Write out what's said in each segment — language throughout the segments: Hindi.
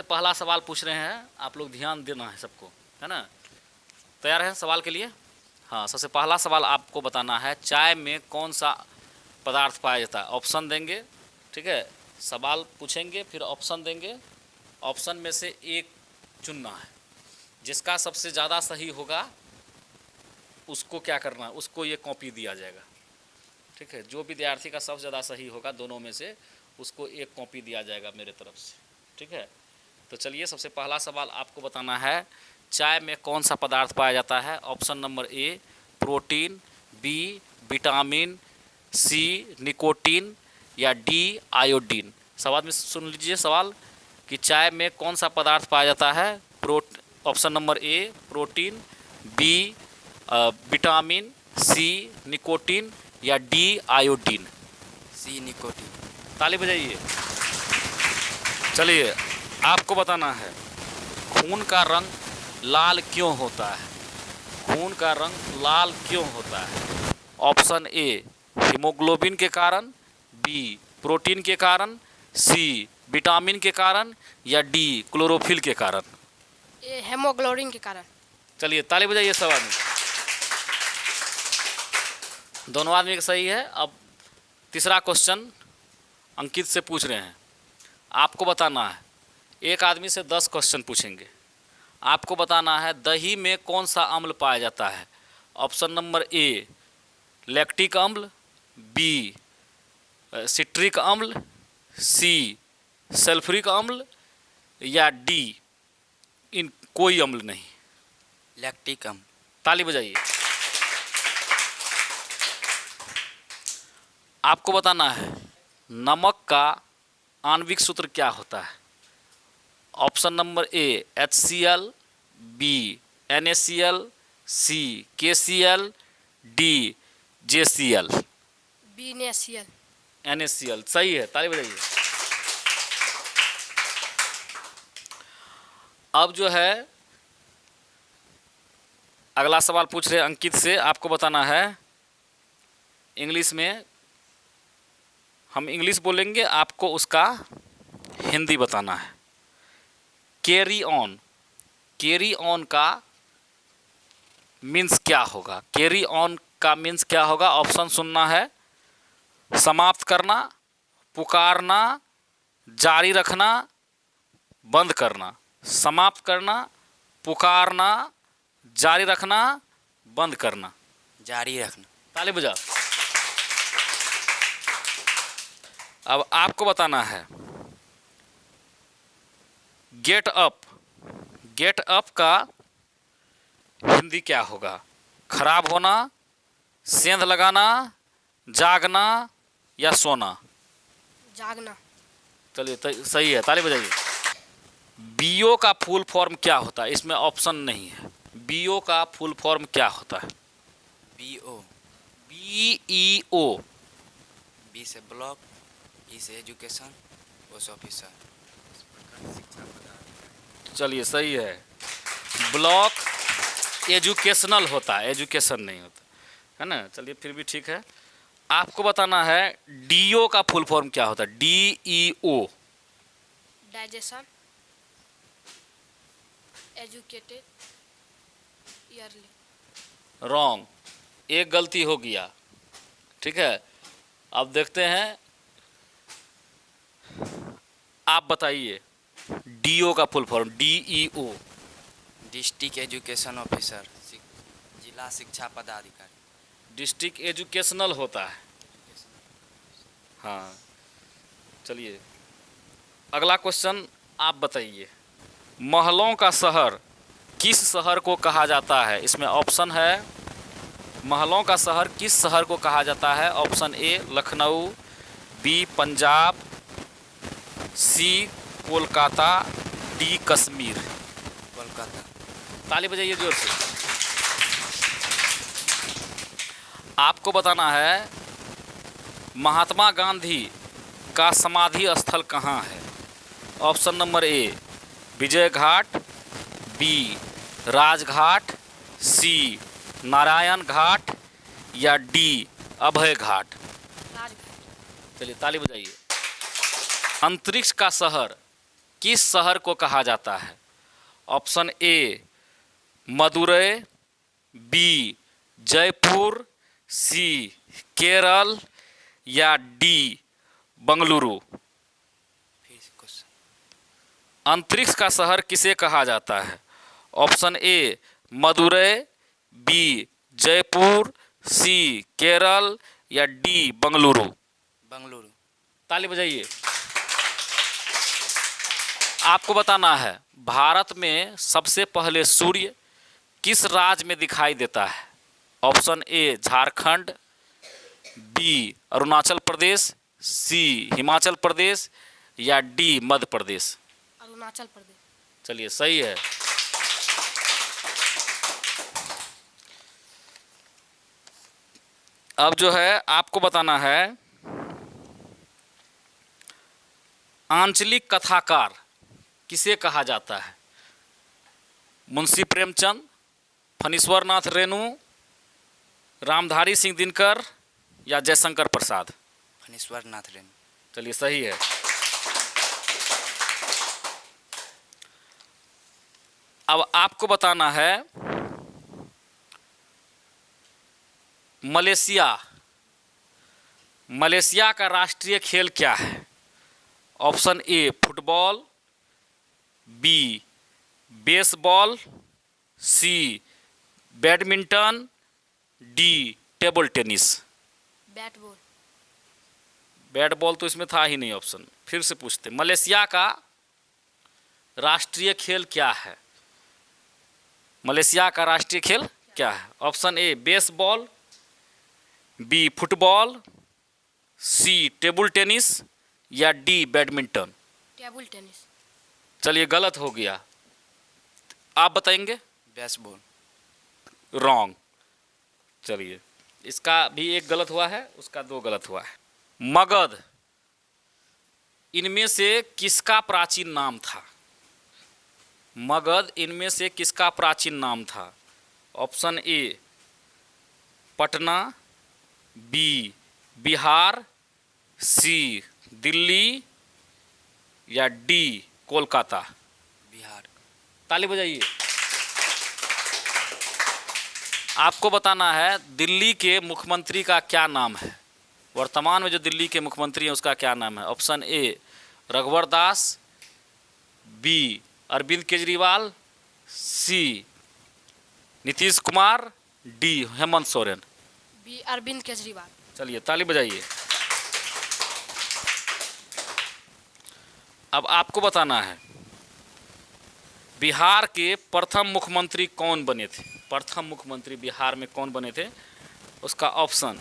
पहला सवाल पूछ रहे हैं, आप लोग ध्यान देना है सबको, है ना। तैयार हैं सवाल के लिए? हाँ, सबसे पहला सवाल आपको बताना है, चाय में कौन सा पदार्थ पाया जाता है। ऑप्शन देंगे, ठीक है, सवाल पूछेंगे फिर ऑप्शन देंगे, ऑप्शन में से एक चुनना है। जिसका सबसे ज़्यादा सही होगा उसको क्या करना है, उसको ये कॉपी दिया जाएगा, ठीक है। जो विद्यार्थी का सबसे ज़्यादा सही होगा दोनों में से उसको एक कॉपी दिया जाएगा मेरे तरफ से, ठीक है। तो चलिए, सबसे पहला सवाल आपको बताना है, चाय में कौन सा पदार्थ पाया जाता है। Option number A protein, B vitamin, C nicotine या डी आयोडीन। सवाल में सुन लीजिए सवाल कि चाय में कौन सा पदार्थ पाया जाता है। Option number A protein, B vitamin, C nicotine या डी आयोडीन। C nicotine. ताली बजाइए। चलिए, आपको बताना है, खून का रंग लाल क्यों होता है। खून का रंग लाल क्यों होता है। ऑप्शन ए हीमोग्लोबिन के कारण, बी प्रोटीन के कारण, सी विटामिन के कारण या डी क्लोरोफिल के कारण। ये हेमोग्लोबिन के कारण। चलिए, ताली बजाइए सब आदमी। दोनों आदमी का सही है। अब तीसरा क्वेश्चन अंकित से पूछ रहे हैं, आपको बताना है, एक आदमी से 10 क्वेश्चन पूछेंगे। आपको बताना है, दही में कौन सा अम्ल पाया जाता है। ऑप्शन नंबर ए लैक्टिक अम्ल, बी सिट्रिक अम्ल, सी सल्फ्यूरिक अम्ल या डी इन कोई अम्ल नहीं। लैक्टिक अम्ल। ताली बजाइए। आपको बताना है, नमक का आणविक सूत्र क्या होता है। Option number A HCl, B NaCl, C KCl, D JCl। B NaCl। NaCl सही है, ताली बजाइए। अब जो है अगला सवाल पूछ रहे हैं अंकित से, आपको बताना है, इंग्लिश में हम इंग्लिश बोलेंगे, आपको उसका हिंदी बताना है। कैरी ऑन, कैरी ऑन का मीन्स क्या होगा। कैरी ऑन का मीन्स क्या होगा, ऑप्शन सुनना है। समाप्त करना, पुकारना, जारी रखना, बंद करना। समाप्त करना, पुकारना, जारी रखना, बंद करना। जारी रखना। ताली बजा। अब आपको बताना है, गेट अप, गेट अप का हिंदी क्या होगा। खराब होना, सेंध लगाना, जागना या सोना। जागना। चलिए, सही है, ताली बजाइए। बीओ का फुल फॉर्म क्या होता है, इसमें ऑप्शन नहीं है। बीओ का फुल फॉर्म क्या होता है। BO। BEO। बी से ब्लॉक, ई से एजुकेशन, ओ से ऑफिसर। चलिए, सही है। ब्लॉक एजुकेशनल होता है, एजुकेशन नहीं होता है ना। चलिए, फिर भी ठीक है। आपको बताना है, DO का फुल फॉर्म क्या होता है। DEO। Digestion, educated, yearly. Wrong, एक गलती हो गया, ठीक है। अब देखते हैं, आप बताइए DO का full form. DEO। District education officer, जिला शिक्षा पदाधिकारी। डिस्ट्रिक्ट एजुकेशनल होता है। हाँ, चलिए अगला क्वेश्चन आप बताइए, महलों का शहर किस शहर को कहा जाता है। इसमें ऑप्शन है, महलों का शहर किस शहर को कहा जाता है। Option A Lucknow, B Punjab, C Kolkata, D Kashmir. Kolkata. ताली बजाइए जोर से। आपको बताना है, महात्मा गांधी का समाधि स्थल कहाँ है। Option number A Vijay Ghat, B Rajghat, C Narayan Ghat या डी अभय घाट। राजघाट। चलिए, ताली बजाइए। अंतरिक्ष का शहर किस शहर को कहा जाता है? Option A Madurai, B Jaipur, C Kerala या डी बंगलुरु। फिर से क्वेश्चन। अंतरिक्ष का शहर किसे कहा जाता है? Option A Madurai, B Jaipur, C Kerala या डी बंगलुरु। बंगलुरु। ताली बजाइए। आपको बताना है भारत में सबसे पहले सूर्य किस राज्य में दिखाई देता है? Option A Jharkhand, B Arunachal Pradesh, C Himachal Pradesh या डी मध्य प्रदेश। अरुणाचल प्रदेश। चलिए सही है। अब जो है आपको बताना है आंचलिक कथाकार किसे कहा जाता है? मुंशी प्रेमचंद, फणीश्वर नाथ रेणु, रामधारी सिंह दिनकर या जयशंकर प्रसाद। फणीश्वर नाथ रेणु। चलिए सही है। अब आपको बताना है मलेशिया का राष्ट्रीय खेल क्या है? Option A football, B baseball, C badminton, D table tennis. Bat ball. Bat ball तो इसमें था ही नहीं ऑप्शन। फिर से पूछते, मलेशिया का राष्ट्रीय खेल क्या है? मलेशिया का राष्ट्रीय खेल क्या है? Option A baseball, B football, C table tennis या डी बैडमिंटन। Table tennis. चलिए गलत हो गया, आप बताएंगे। बेसबॉल। रॉन्ग। चलिए इसका भी एक गलत हुआ है, उसका दो गलत हुआ है। मगध इनमें से किसका प्राचीन नाम था? मगध इनमें से किसका प्राचीन नाम था? Option A Patna, B Bihar, C Delhi या डी कोलकाता। बिहार। ताली बजाइए। आपको बताना है दिल्ली के मुख्यमंत्री का क्या नाम है? वर्तमान में जो दिल्ली के मुख्यमंत्री हैं उसका क्या नाम है? Option A Raghubar Das, B Arvind Kejriwal, C Nitish Kumar, D Hemant Soren. B Arvind Kejriwal. चलिए ताली बजाइए। अब आपको बताना है बिहार के प्रथम मुख्यमंत्री कौन बने थे? प्रथम मुख्यमंत्री बिहार में कौन बने थे? उसका ऑप्शन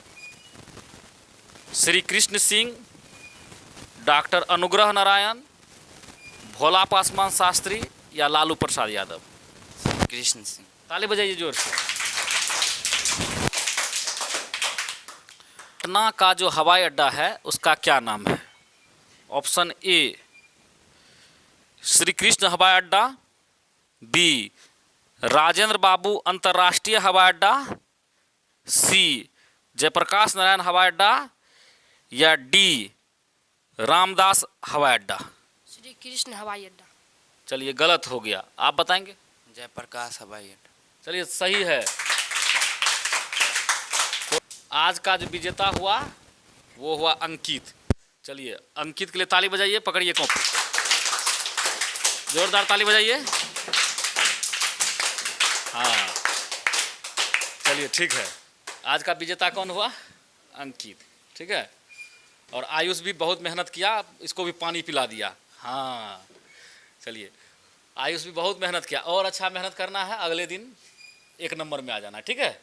श्री कृष्ण सिंह, डॉक्टर अनुग्रह नारायण, भोला पासवान शास्त्री या लालू प्रसाद यादव। कृष्ण सिंह। ताली बजाइए जोर से। पटना का जो हवाई अड्डा है उसका क्या नाम है? ऑप्शन ए श्री कृष्ण हवाई अड्डा, बी राजेंद्र बाबू अंतर्राष्ट्रीय हवाई अड्डा, सी जयप्रकाश नारायण हवाई अड्डा या डी रामदास हवाई अड्डा। श्री कृष्ण हवाई अड्डा। चलिए गलत हो गया, आप बताएंगे। जयप्रकाश हवाई अड्डा। चलिए सही है। आज का जो विजेता हुआ वो हुआ अंकित। चलिए अंकित के लिए ताली बजाइए, पकड़िए कॉपी, जोरदार ताली बजाइए। हाँ चलिए ठीक है। आज का विजेता कौन हुआ? अंकित। ठीक है। और आयुष भी बहुत मेहनत किया, इसको भी पानी पिला दिया। हाँ चलिए आयुष भी बहुत मेहनत किया, और अच्छा मेहनत करना है, अगले दिन 1 नंबर में आ जाना। ठीक है।